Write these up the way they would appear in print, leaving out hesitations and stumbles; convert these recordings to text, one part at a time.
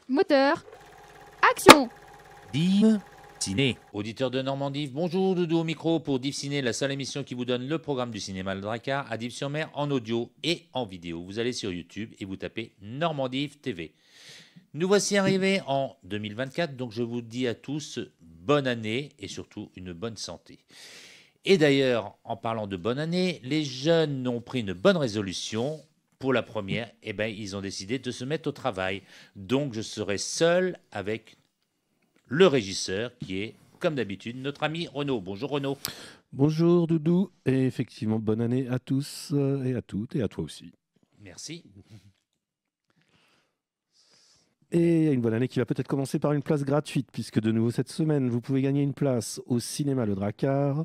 Moteur. Action. Div Ciné. Auditeur de Normandie, bonjour, Doudou au micro pour Div Ciné, la seule émission qui vous donne le programme du cinéma Le Dracard à Dives-sur-Mer en audio et en vidéo. Vous allez sur YouTube et vous tapez Normandie TV. Nous voici arrivés en 2024, donc je vous dis à tous bonne année et surtout une bonne santé. Et d'ailleurs, en parlant de bonne année, les jeunes ont pris une bonne résolution. Pour la première, ils ont décidé de se mettre au travail. Donc je serai seul avec le régisseur qui est, comme d'habitude, notre ami Renaud. Bonjour Renaud. Bonjour Doudou, et effectivement, bonne année à tous et à toutes, et à toi aussi. Merci. Et une bonne année qui va peut-être commencer par une place gratuite, puisque de nouveau cette semaine, vous pouvez gagner une place au cinéma Le Dracard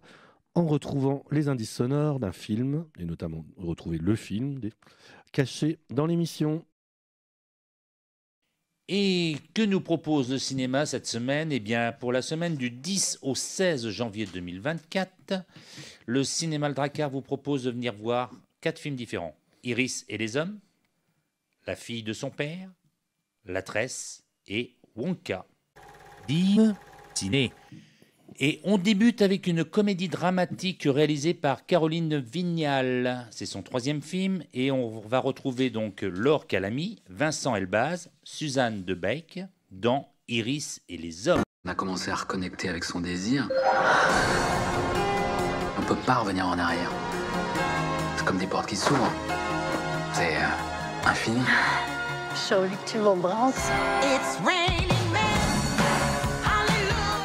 en retrouvant les indices sonores d'un film, et notamment retrouver le film caché dans l'émission. Et que nous propose le cinéma cette semaine ? Eh bien, pour la semaine du 10 au 16 janvier 2024, le cinéma Le Dracard vous propose de venir voir 4 films différents. Iris et les hommes, La fille de son père, La tresse et Wonka. Div Ciné. Et on débute avec une comédie dramatique réalisée par Caroline Vignal. C'est son 3e film et on va retrouver donc Laure Calamy, Vincent Elbaz, Suzanne Debeck dans Iris et les hommes. On a commencé à reconnecter avec son désir. On peut pas revenir en arrière. C'est comme des portes qui s'ouvrent. C'est infini. J'ai envie que tu m'embrasses.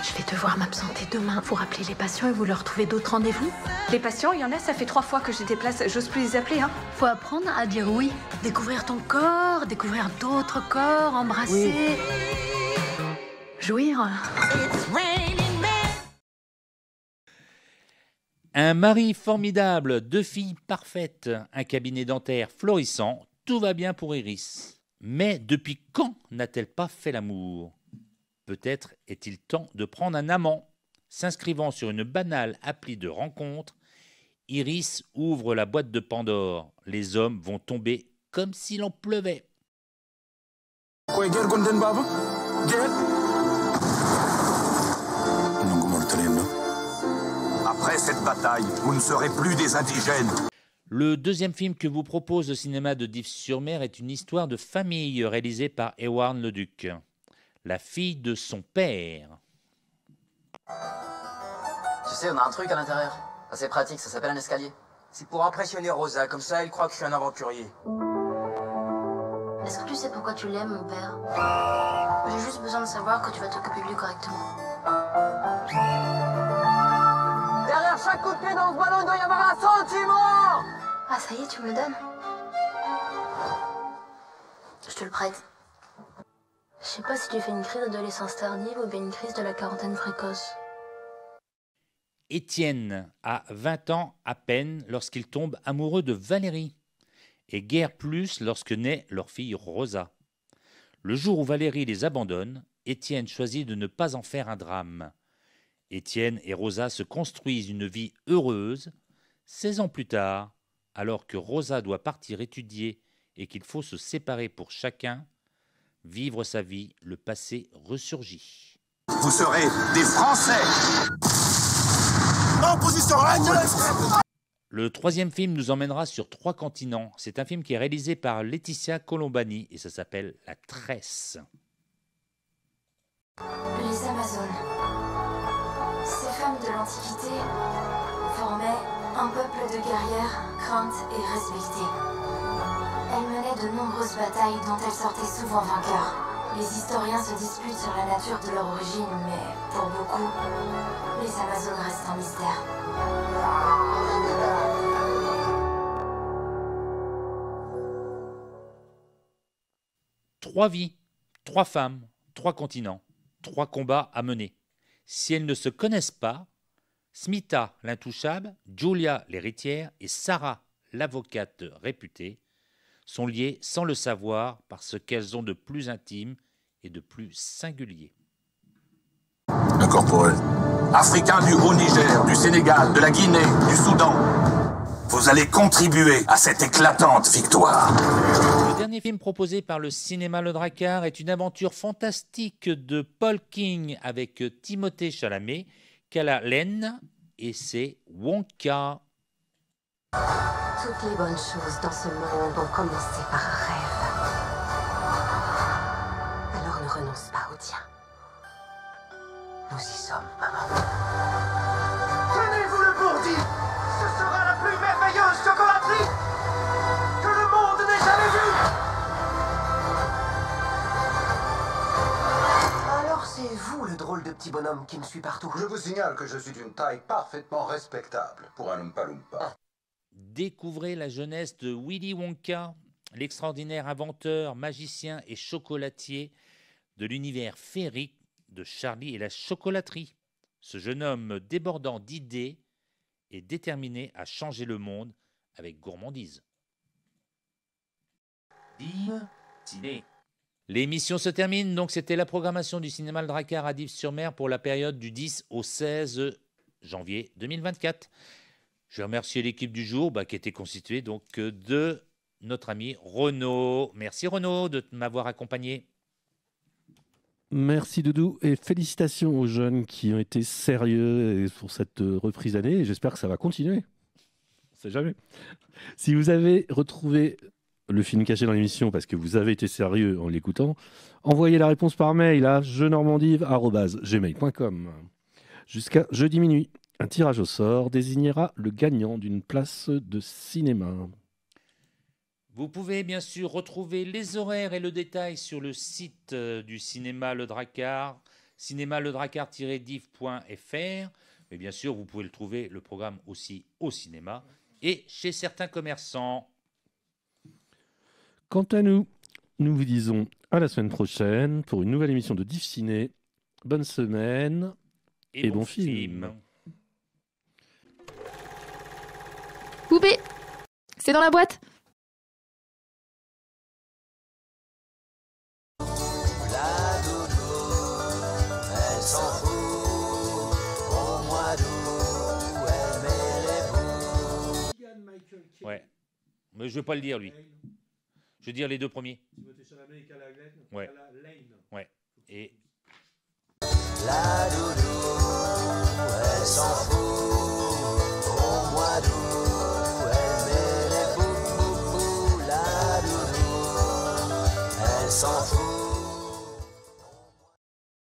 Je vais devoir m'absenter demain. Vous rappelez les patients et vous leur trouvez d'autres rendez-vous? Les patients, il y en a, ça fait 3 fois que je déplace. J'ose plus les appeler, hein. Faut apprendre à dire oui. Découvrir ton corps, découvrir d'autres corps, embrasser. Oui. Jouir. Un mari formidable, 2 filles parfaites, un cabinet dentaire florissant, tout va bien pour Iris. Mais depuis quand n'a-t-elle pas fait l'amour ? Peut-être est-il temps de prendre un amant. S'inscrivant sur une banale appli de rencontre, Iris ouvre la boîte de Pandore. Les hommes vont tomber comme s'il en pleuvait. Après cette bataille, vous ne serez plus des indigènes. Le 2e film que vous propose le cinéma de Dives-sur-Mer est une histoire de famille réalisée par Éouard Leduc. La fille de son père. Tu sais, on a un truc à l'intérieur. C'est pratique, ça s'appelle un escalier. C'est pour impressionner Rosa, comme ça elle croit que je suis un aventurier. Est-ce que tu sais pourquoi tu l'aimes, mon père? J'ai juste besoin de savoir que tu vas t'occuper de lui correctement. Derrière chaque coup de pied dans ce ballon, il doit y avoir un sentiment. Ah, ça y est, tu me le donnes? Je te le prête. Je sais pas si tu fais une crise d'adolescence tardive ou bien une crise de la quarantaine précoce. Étienne a 20 ans à peine lorsqu'il tombe amoureux de Valérie, et guère plus lorsque naît leur fille Rosa. Le jour où Valérie les abandonne, Étienne choisit de ne pas en faire un drame. Étienne et Rosa se construisent une vie heureuse. 16 ans plus tard, alors que Rosa doit partir étudier et qu'il faut se séparer pour chacun, vivre sa vie, le passé ressurgit. Vous serez des Français. En position Le 3e film nous emmènera sur 3 continents. C'est un film qui est réalisé par Laetitia Colombani et ça s'appelle La Tresse. Les Amazones. Ces femmes de l'Antiquité formaient un peuple de guerrières craintes et respectées. Elles menaient de nombreuses batailles dont elles sortaient souvent vainqueurs. Les historiens se disputent sur la nature de leur origine, mais pour beaucoup, les Amazones restent un mystère. Trois vies, 3 femmes, 3 continents, 3 combats à mener. Si elles ne se connaissent pas, Smita, l'intouchable, Julia, l'héritière, et Sarah, l'avocate réputée, sont liées sans le savoir par ce qu'elles ont de plus intime et de plus singulier. Incorporel. Africains du Haut-Niger, du Sénégal, de la Guinée, du Soudan. Vous allez contribuer à cette éclatante victoire. Le dernier film proposé par le cinéma Le Drakkar est une aventure fantastique de Paul King avec Timothée Chalamet, Kala Lane et c'est Wonka. Toutes les bonnes choses dans ce monde ont commencé par un rêve. Alors ne renonce pas au tien. Nous y sommes. Tenez-vous le bourdi! Ce sera la plus merveilleuse chocolaterie que le monde n'ait jamais vue! Alors c'est vous le drôle de petit bonhomme qui me suit partout. Je vous signale que je suis d'une taille parfaitement respectable pour un Oompa Loompa. Découvrez la jeunesse de Willy Wonka, l'extraordinaire inventeur, magicien et chocolatier de l'univers féerique de Charlie et la chocolaterie. Ce jeune homme débordant d'idées est déterminé à changer le monde avec gourmandise. Ciné. L'émission se termine, donc c'était la programmation du cinéma Le Drakkar à Dives-sur-Mer pour la période du 10 au 16 janvier 2024. Je remercie l'équipe du jour qui était constituée donc de notre ami Renaud. Merci Renaud de m'avoir accompagné. Merci Doudou et félicitations aux jeunes qui ont été sérieux pour cette reprise d'année et j'espère que ça va continuer. On ne sait jamais. Si vous avez retrouvé le film caché dans l'émission parce que vous avez été sérieux en l'écoutant, envoyez la réponse par mail à jeuxnormandives@gmail.com. Jusqu'à jeudi minuit, un tirage au sort désignera le gagnant d'une place de cinéma. Vous pouvez bien sûr retrouver les horaires et le détail sur le site du cinéma Le Drakkar, cinémaledrakkar-div.fr. Mais bien sûr, vous pouvez le trouver, le programme aussi au cinéma et chez certains commerçants. Quant à nous, nous vous disons à la semaine prochaine pour une nouvelle émission de Div Ciné. Bonne semaine et bon film. Poupée, c'est dans la boîte. La dodo, elle s'en fout. Au mois d'août, elle met les bouts. Ouais, mais je ne vais pas le dire lui. Je vais dire les deux premiers. Ouais. Ouais. Et La dodo.